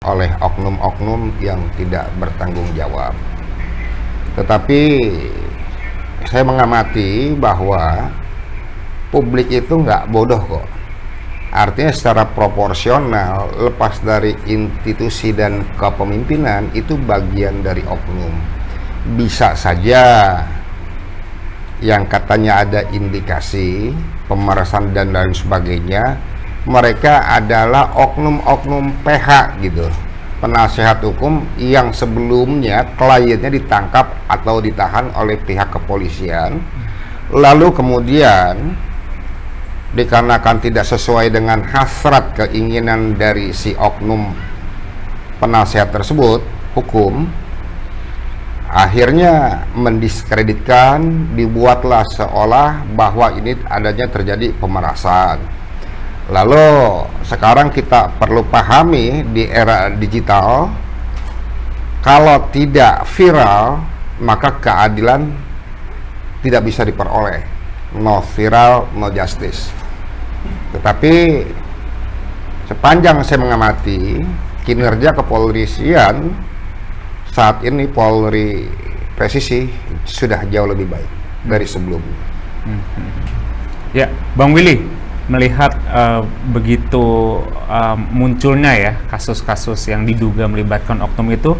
oleh oknum-oknum yang tidak bertanggung jawab. Tetapi saya mengamati bahwa publik itu nggak bodoh kok. Artinya secara proporsional, lepas dari institusi dan kepemimpinan, itu bagian dari oknum. Bisa saja yang katanya ada indikasi pemerasan dan lain sebagainya, mereka adalah oknum-oknum PH gitu, penasehat hukum yang sebelumnya kliennya ditangkap atau ditahan oleh pihak kepolisian, lalu kemudian dikarenakan tidak sesuai dengan hasrat keinginan dari si oknum penasehat tersebut hukum, akhirnya mendiskreditkan, dibuatlah seolah bahwa ini adanya terjadi pemerasan. Lalu sekarang kita perlu pahami di era digital, kalau tidak viral maka keadilan tidak bisa diperoleh. No viral, no justice. Tetapi sepanjang saya mengamati kinerja kepolisian saat ini, Polri presisi sudah jauh lebih baik dari sebelumnya. Ya, Bang Willy, melihat begitu munculnya ya kasus-kasus yang diduga melibatkan oknum itu,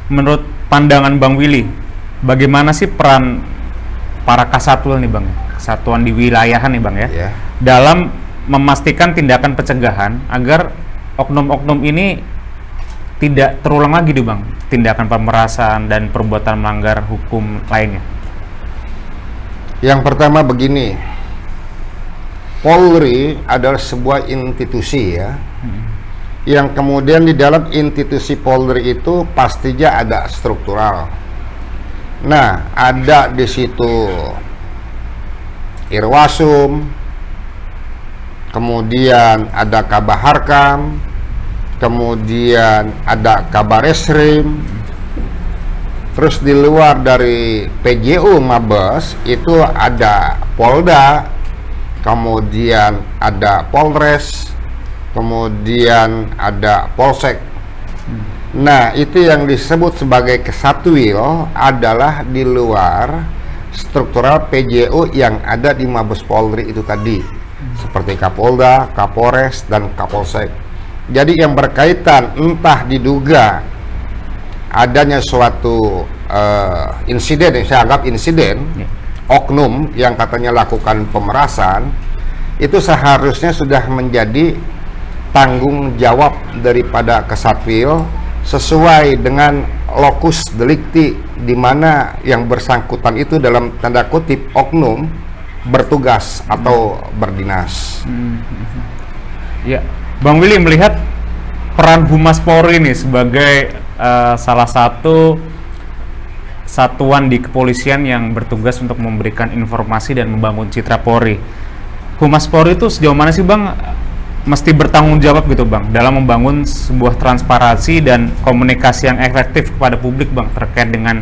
menurut pandangan Bang Willy, bagaimana sih peran para kasatwil nih Bang, kesatuan di wilayahan nih Bang ya, dalam memastikan tindakan pencegahan agar oknum-oknum ini tidak terulang lagi nih Bang, tindakan pemerasan dan perbuatan melanggar hukum lainnya? Yang pertama begini, Polri adalah sebuah institusi ya, yang kemudian di dalam institusi Polri itu pastinya ada struktural. Nah, ada di situ Irwasum, kemudian ada Kabaharkam, kemudian ada Kabareskrim, terus di luar dari PJU Mabes itu ada Polda, kemudian ada Polres, kemudian ada Polsek. Nah, itu yang disebut sebagai kesatwil adalah di luar struktural PJU yang ada di Mabes Polri itu tadi, seperti Kapolda, Kapolres, dan Kapolsek. Jadi yang berkaitan entah diduga adanya suatu insiden, yang saya anggap insiden, oknum yang katanya lakukan pemerasan, itu seharusnya sudah menjadi tanggung jawab daripada kesatwil sesuai dengan lokus delikti, di mana yang bersangkutan itu dalam tanda kutip oknum bertugas atau berdinas. Ya, Bang Willy melihat peran Humas Polri ini sebagai salah satu satuan di kepolisian yang bertugas untuk memberikan informasi dan membangun citra Polri. Humas Polri itu sejauh mana sih Bang mesti bertanggung jawab gitu Bang dalam membangun sebuah transparansi dan komunikasi yang efektif kepada publik Bang terkait dengan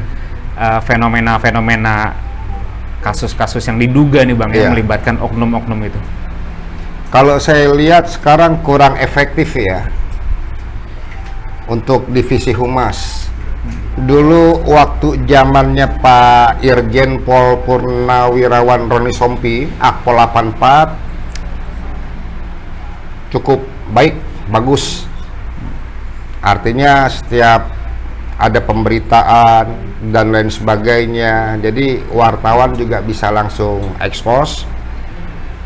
fenomena-fenomena kasus-kasus yang diduga nih Bang yang melibatkan oknum-oknum itu? Kalau saya lihat sekarang kurang efektif ya untuk divisi Humas. Dulu waktu zamannya Pak Irjen Pol Purnawirawan Roni Sompi, Akpol 84, cukup baik, bagus. Artinya setiap ada pemberitaan dan lain sebagainya, jadi wartawan juga bisa langsung expose.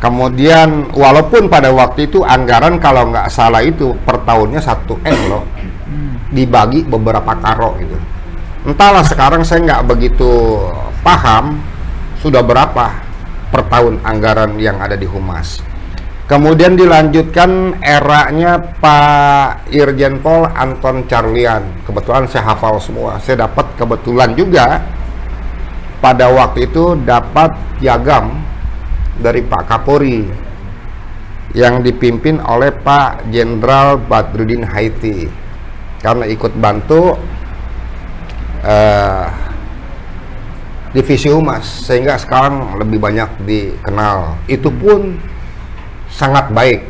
Kemudian walaupun pada waktu itu anggaran kalau nggak salah itu per tahunnya 1M loh, dibagi beberapa karo gitu. Entahlah sekarang saya nggak begitu paham sudah berapa per tahun anggaran yang ada di Humas. Kemudian dilanjutkan eranya Pak Irjen Pol Anton Carlian. Kebetulan saya hafal semua. Saya dapat kebetulan juga pada waktu itu dapat piagam dari Pak Kapolri yang dipimpin oleh Pak Jenderal Badrudin Haiti karena ikut bantu divisi Humas, sehingga sekarang lebih banyak dikenal. Itu pun sangat baik.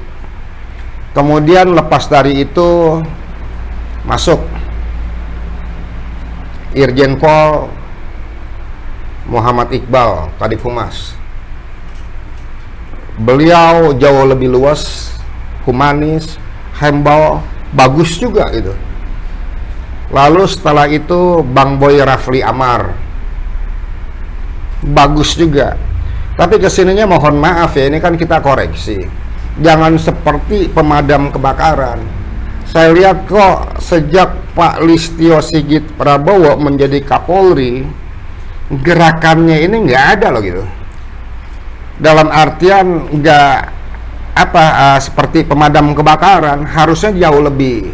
Kemudian lepas dari itu masuk Irjen Pol Muhammad Iqbal, Kadif Humas. Beliau jauh lebih luas, humanis, humble, bagus juga gitu. Lalu setelah itu Bang Boy Rafli Amar, bagus juga. Tapi kesininya mohon maaf ya, ini kan kita koreksi. Jangan seperti pemadam kebakaran. Saya lihat kok sejak Pak Listio Sigit Prabowo menjadi Kapolri, gerakannya ini nggak ada loh gitu. Dalam artian nggak seperti pemadam kebakaran, harusnya jauh lebih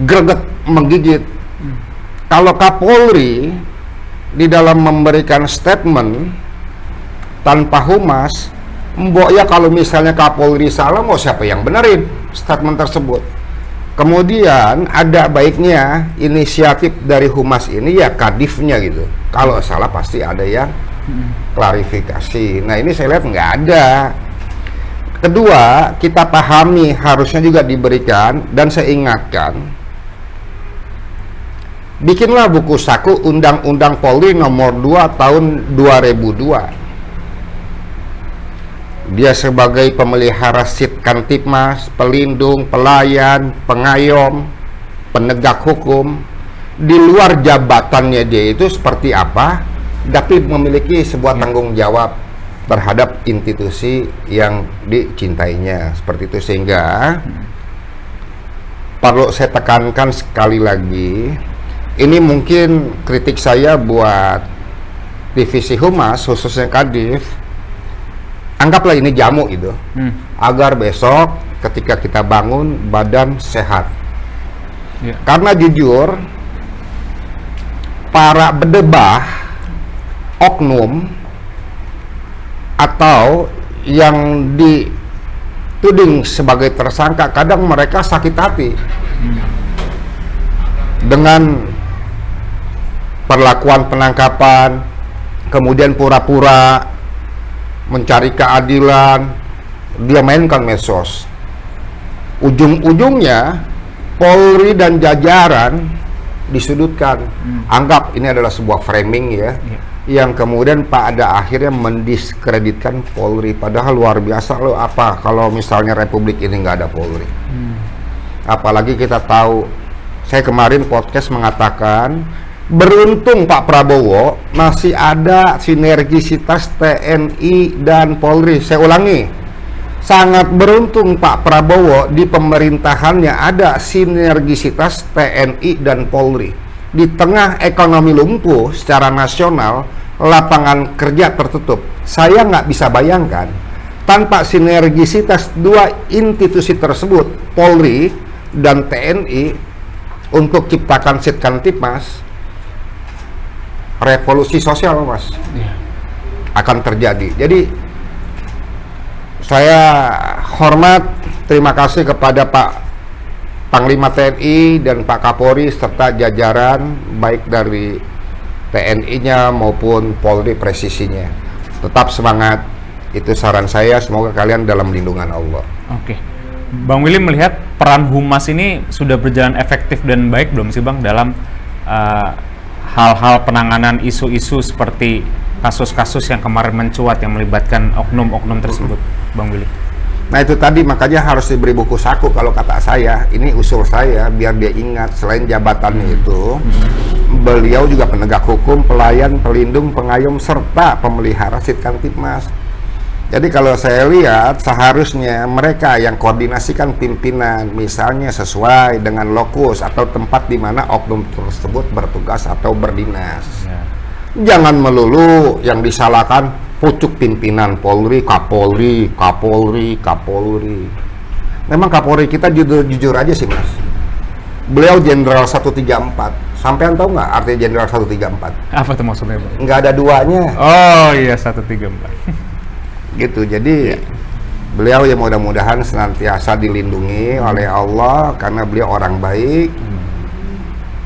greget menggigit. Kalau Kapolri di dalam memberikan statement tanpa humas, mbok ya kalau misalnya Kapolri salah, mau siapa yang benerin statement tersebut? Kemudian ada baiknya inisiatif dari humas ini ya kadifnya gitu. Kalau salah pasti ada yang klarifikasi. Nah ini saya lihat nggak ada. Kedua, kita pahami harusnya juga diberikan, dan saya ingatkan, bikinlah buku saku Undang-Undang Polri nomor 2 tahun 2002. Dia sebagai pemelihara Sitkamtibmas, pelindung, pelayan, pengayom, penegak hukum. Di luar jabatannya dia itu seperti apa, tapi memiliki sebuah tanggung jawab terhadap institusi yang dicintainya. Seperti itu, sehingga perlu saya tekankan sekali lagi, ini mungkin kritik saya buat divisi humas, khususnya Kadif. Anggaplah ini jamu gitu, agar besok ketika kita bangun badan sehat. Karena jujur, para bedebah, oknum, atau yang dituding sebagai tersangka, kadang mereka sakit hati dengan perlakuan penangkapan, kemudian pura-pura mencari keadilan, dia mainkan medsos. Ujung-ujungnya Polri dan jajaran disudutkan. Anggap ini adalah sebuah framing ya, yang kemudian pada akhirnya mendiskreditkan Polri. Padahal luar biasa loh, apa kalau misalnya Republik ini nggak ada Polri. Apalagi kita tahu, saya kemarin podcast mengatakan, beruntung Pak Prabowo masih ada sinergisitas TNI dan Polri. Saya ulangi, sangat beruntung Pak Prabowo di pemerintahannya ada sinergisitas TNI dan Polri. Di tengah ekonomi lumpuh secara nasional, lapangan kerja tertutup. Saya nggak bisa bayangkan tanpa sinergisitas dua institusi tersebut, Polri dan TNI, untuk ciptakan Sitkamtibmas, revolusi sosial mas akan terjadi. Jadi saya hormat, terima kasih kepada Pak Panglima TNI dan Pak Kapolri serta jajaran baik dari TNI-nya maupun Polri presisinya. Tetap semangat, itu saran saya. Semoga kalian dalam lindungan Allah. Oke, Bang Willy melihat peran humas ini sudah berjalan efektif dan baik belum sih Bang dalam hal-hal penanganan isu-isu seperti kasus-kasus yang kemarin mencuat yang melibatkan oknum-oknum tersebut, Bang Willy? Nah itu tadi, makanya harus diberi buku saku kalau kata saya. Ini usul saya biar dia ingat, selain jabatannya itu, beliau juga penegak hukum, pelayan, pelindung, pengayom, serta pemelihara Sitkamtibmas. Jadi kalau saya lihat, seharusnya mereka yang koordinasikan pimpinan, misalnya sesuai dengan lokus atau tempat di mana oknum tersebut bertugas atau berdinas. Jangan melulu yang disalahkan pucuk pimpinan Polri, Kapolri. Memang Kapolri kita jujur aja sih mas. Beliau Jenderal 134. Sampean tahu nggak artinya Jenderal 134? Apa tuh maksudnya Bang? Nggak ada duanya. Oh iya, 134. Gitu, jadi beliau ya mudah-mudahan senantiasa dilindungi oleh Allah karena beliau orang baik.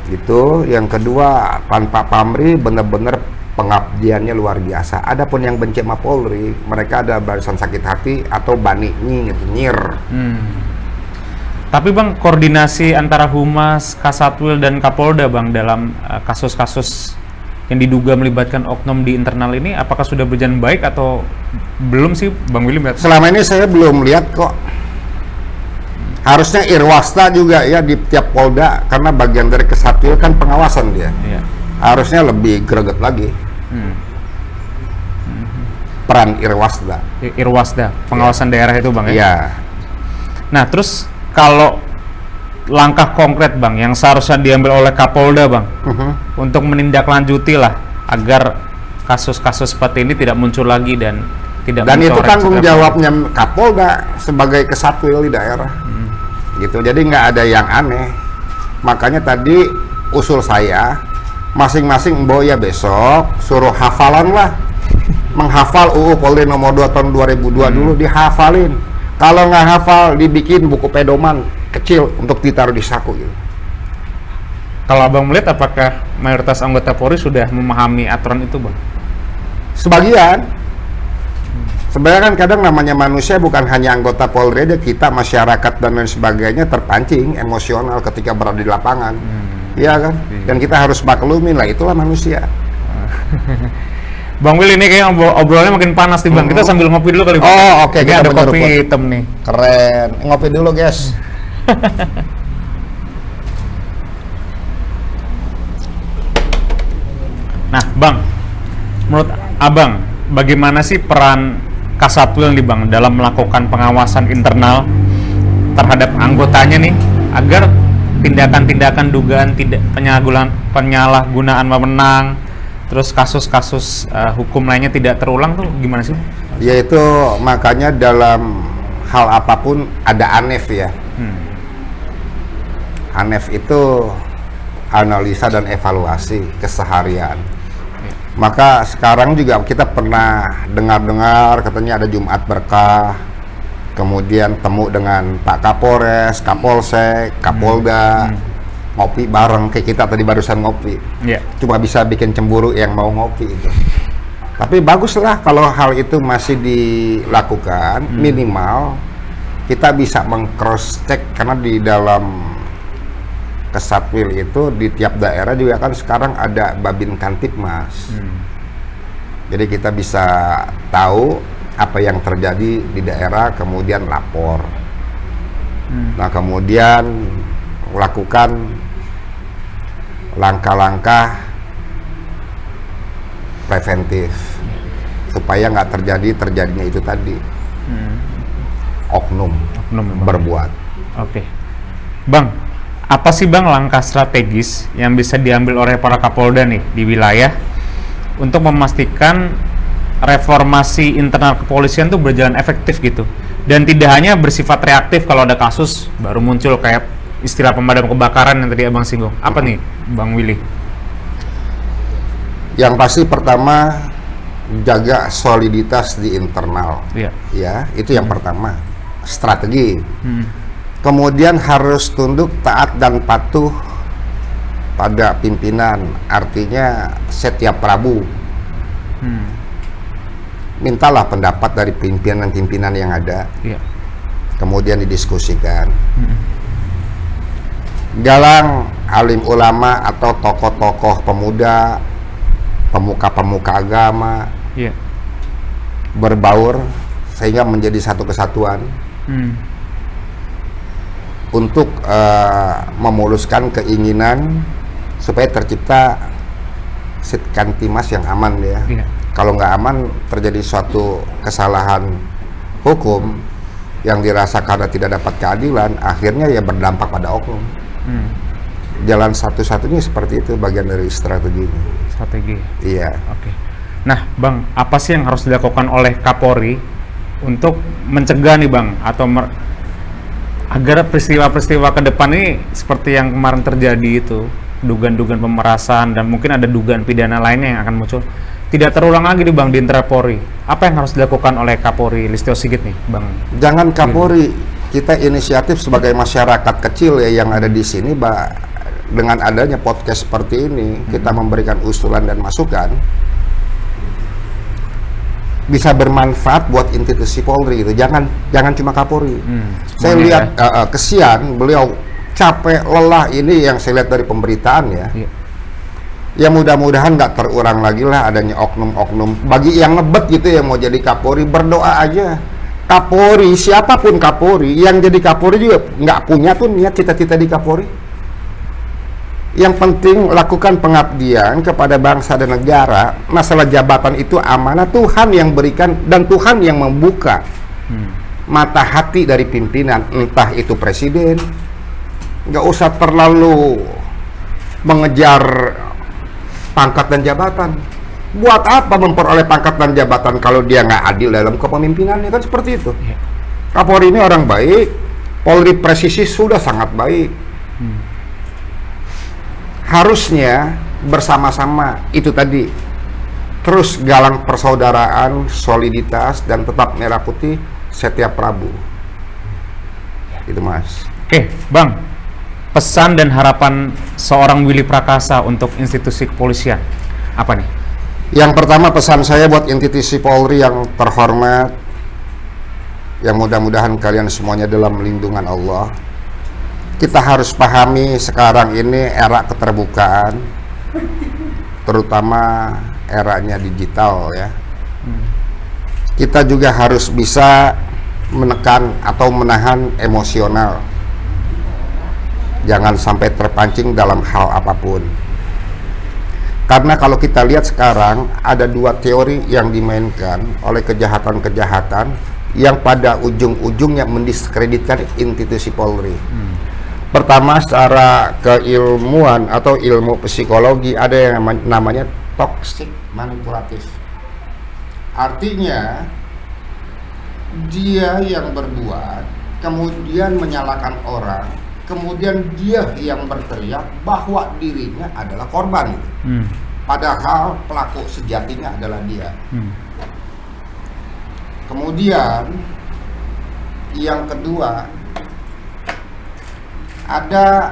Gitu. Yang kedua, tanpa pamrih, benar-benar pengabdiannya luar biasa. Adapun yang benci sama Polri, mereka ada barisan sakit hati atau bani nyir. Tapi Bang, koordinasi antara Humas, Kasatwil dan Kapolda Bang dalam kasus-kasus yang diduga melibatkan oknum di internal ini, apakah sudah berjalan baik atau belum sih Bang Willy? Selama ini saya belum lihat kok. Harusnya Irwasta juga ya di tiap Polda, karena bagian dari Kesatwil kan pengawasan dia. Iya. Harusnya lebih greget lagi. Peran Irwasda. Irwasda, pengawasan daerah itu Bang ya? Iya. Nah, terus kalau langkah konkret Bang yang seharusnya diambil oleh Kapolda Bang untuk menindaklanjuti lah agar kasus-kasus seperti ini tidak muncul lagi dan tidak Dan itu mencoreng tanggung citra jawabnya Kapolda sebagai Kesatwil di daerah. Gitu. Jadi nggak ada yang aneh. Makanya tadi usul saya, masing-masing ya besok suruh hafalan lah. Menghafal UU Polri nomor 2 tahun 2002 dulu dihafalin. Kalau nggak hafal dibikin buku pedoman kecil untuk ditaruh di saku gitu. Kalau Abang melihat apakah mayoritas anggota Polri sudah memahami aturan itu Bang? Sebagian. Sebenarnya kan kadang namanya manusia bukan hanya anggota Polri aja, kita masyarakat dan lain sebagainya terpancing emosional ketika berada di lapangan. Iya kan? Dan kita harus maklumin lah, itulah manusia. Bang Will, ini kayak obrolannya makin panas nih Bang. Kita sambil ngopi dulu kali Bang. Oh, oke, Ini kita ada kopi menyeruput. hitam nih. Keren. Ngopi dulu, guys. Nah, Bang, menurut Abang, bagaimana sih peran Kasatwil nih Bang dalam melakukan pengawasan internal terhadap anggotanya nih agar tindakan-tindakan dugaan tidak penyalahgunaan wewenang, terus kasus-kasus hukum lainnya tidak terulang tuh gimana sih? Yaitu makanya dalam hal apapun ada ANEF ya. ANEF itu analisa dan evaluasi keseharian. Maka sekarang juga kita pernah dengar-dengar katanya ada Jumat Berkah, kemudian temu dengan Pak Kapolres, Kapolsek, Kapolda, ngopi bareng kayak kita tadi barusan ngopi. Iya. Cuma bisa bikin cemburu yang mau ngopi itu. Tapi baguslah kalau hal itu masih dilakukan, minimal kita bisa meng-cross check karena di dalam Kesatwil itu di tiap daerah juga kan sekarang ada Babin Kantipmas. Jadi kita bisa tahu apa yang terjadi di daerah, kemudian lapor. Nah, kemudian lakukan langkah-langkah preventif supaya nggak terjadinya itu tadi. Oknum berbuat. Oke. Bang, apa sih Bang langkah strategis yang bisa diambil oleh para Kapolda nih di wilayah untuk memastikan reformasi internal kepolisian tuh berjalan efektif gitu dan tidak hanya bersifat reaktif kalau ada kasus baru muncul kayak istilah pemadam kebakaran yang tadi Abang singgung. Apa nih Bang Willy? Yang pasti pertama jaga soliditas di internal. Iya. Ya, itu yang pertama. Strategi. Kemudian harus tunduk, taat dan patuh pada pimpinan. Artinya setiap Rabu mintalah pendapat dari pimpinan-pimpinan yang ada. Iya. Kemudian didiskusikan. Galang alim ulama atau tokoh-tokoh pemuda, pemuka-pemuka agama, Iya. berbaur sehingga menjadi satu kesatuan untuk memuluskan keinginan supaya tercipta Sitkantimas yang aman ya. Iya. Kalau nggak aman terjadi suatu kesalahan hukum yang dirasa karena tidak dapat keadilan, akhirnya ya berdampak pada oknum. Jalan satu-satunya seperti itu, bagian dari strategi. Strategi. Iya. Oke. Nah, Bang, apa sih yang harus dilakukan oleh Kapolri untuk mencegah nih, Bang, atau agar peristiwa-peristiwa ke depan ini seperti yang kemarin terjadi itu, dugaan-dugaan pemerasan dan mungkin ada dugaan pidana lainnya yang akan muncul, tidak terulang lagi nih, Bang, di internal Polri. Apa yang harus dilakukan oleh Kapolri Listio Sigit nih, Bang? Jangan Kapolri, kita inisiatif sebagai masyarakat kecil ya yang ada di sini, dengan adanya podcast seperti ini, kita memberikan usulan dan masukan. bisa bermanfaat buat institusi Polri itu. Jangan cuma Kapolri. Saya semuanya lihat kesian beliau capek lelah ini yang saya lihat dari pemberitaan ya. Iya. Ya mudah-mudahan nggak terulang lagi lah adanya oknum-oknum. Bagi yang ngebet gitu yang mau jadi Kapolri, berdoa aja. Kapolri, siapapun Kapolri, yang jadi Kapolri juga nggak punya tuh niat cita-cita di Kapolri. Yang penting lakukan pengabdian kepada bangsa dan negara. Masalah jabatan itu amanah Tuhan yang berikan dan Tuhan yang membuka mata hati dari pimpinan, entah itu presiden. Nggak usah terlalu mengejar pangkat dan jabatan. Buat apa memperoleh pangkat dan jabatan kalau dia nggak adil dalam kepemimpinannya, kan seperti itu. Kapolri ini orang baik, Polri presisi sudah sangat baik. Harusnya bersama-sama itu tadi, terus galang persaudaraan, soliditas, dan tetap merah putih setiap Rabu. Itu Mas. Oke, Bang. Pesan dan harapan seorang Willy Prakasa untuk institusi kepolisian apa nih? Yang pertama pesan saya buat institusi Polri yang terhormat, yang mudah-mudahan kalian semuanya dalam lindungan Allah. Kita harus pahami sekarang ini era keterbukaan, terutama eranya digital ya. Kita juga harus bisa menekan atau menahan emosional. Jangan sampai terpancing dalam hal apapun. Karena kalau kita lihat sekarang ada dua teori yang dimainkan oleh kejahatan-kejahatan yang pada ujung-ujungnya mendiskreditkan institusi Polri. Pertama, secara keilmuan atau ilmu psikologi ada yang namanya toxic manipulatif. Artinya dia yang berbuat kemudian menyalahkan orang, kemudian dia yang berteriak bahwa dirinya adalah korban gitu. Padahal pelaku sejatinya adalah dia. Kemudian yang kedua, ada,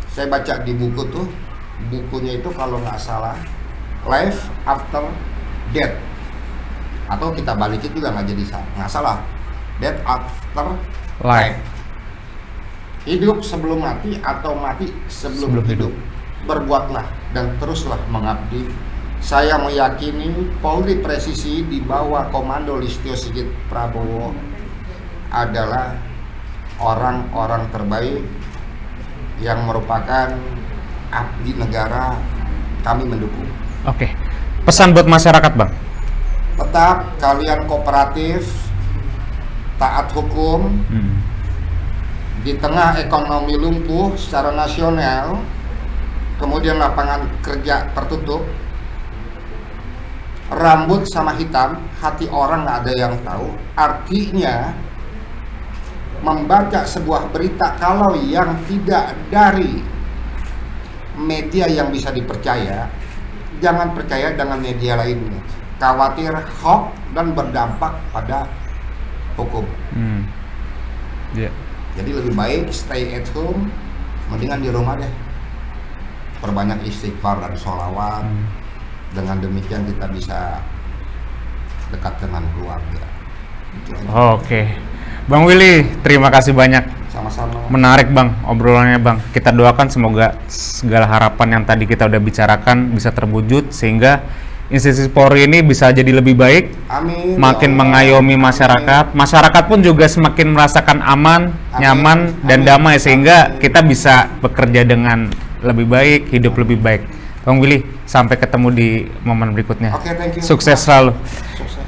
saya baca di buku tuh, bukunya itu kalau nggak salah Life After Death, atau kita balikin juga nggak salah, Death After Life. Hidup sebelum mati atau mati sebelum hidup. Berbuatlah dan teruslah mengabdi. Saya meyakini Polri Presisi di bawah Komando Listio Sigit Prabowo adalah orang-orang terbaik yang merupakan abdi negara. Kami mendukung. Oke. Pesan buat masyarakat, Bang. Tetap kalian kooperatif, taat hukum. Di tengah ekonomi lumpuh secara nasional, kemudian lapangan kerja tertutup, rambut sama hitam, hati orang nggak ada yang tahu. Artinya membaca sebuah berita kalau yang tidak dari media yang bisa dipercaya, jangan percaya dengan media lainnya. Khawatir hoax dan berdampak pada hukum. Jadi lebih baik stay at home, mendingan di rumah deh. Perbanyak istighfar dan sholawat. Dengan demikian kita bisa dekat dengan keluarga. Oke. Bang Willy, terima kasih banyak. Sama-sama. Menarik Bang, obrolannya Bang. Kita doakan semoga segala harapan yang tadi kita udah bicarakan bisa terwujud sehingga institusi Polri ini bisa jadi lebih baik. Amin. Makin mengayomi masyarakat. Masyarakat pun juga semakin merasakan aman, nyaman, dan damai sehingga kita bisa bekerja dengan lebih baik, hidup lebih baik. Bang Willy, sampai ketemu di momen berikutnya. Oke, thank you. Sukses selalu.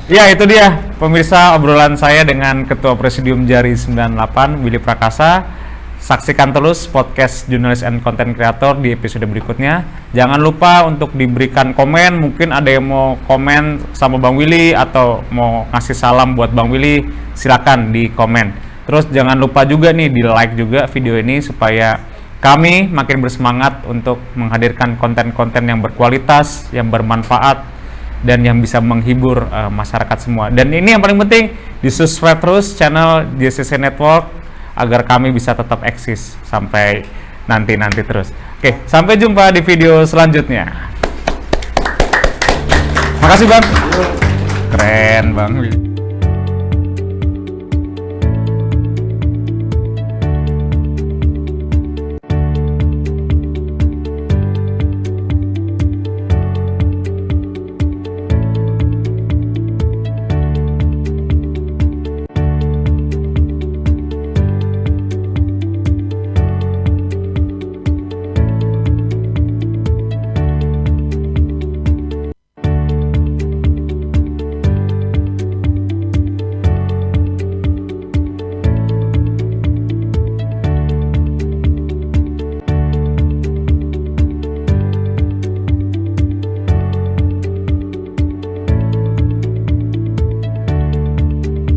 Ya, itu dia pemirsa obrolan saya dengan Ketua Presidium Jari 98 Willy Prakasa. Saksikan terus podcast Jurnalis and Content Creator di episode berikutnya. Jangan lupa untuk diberikan komen. Mungkin ada yang mau komen sama Bang Willy atau mau ngasih salam buat Bang Willy, silakan di komen. Terus jangan lupa juga nih di like juga video ini supaya kami makin bersemangat untuk menghadirkan konten-konten yang berkualitas, yang bermanfaat, dan yang bisa menghibur masyarakat semua. Dan ini yang paling penting, di-subscribe terus channel JCC Network agar kami bisa tetap eksis sampai nanti terus. Oke, sampai jumpa di video selanjutnya. Makasih Bang. Keren Bang Willy.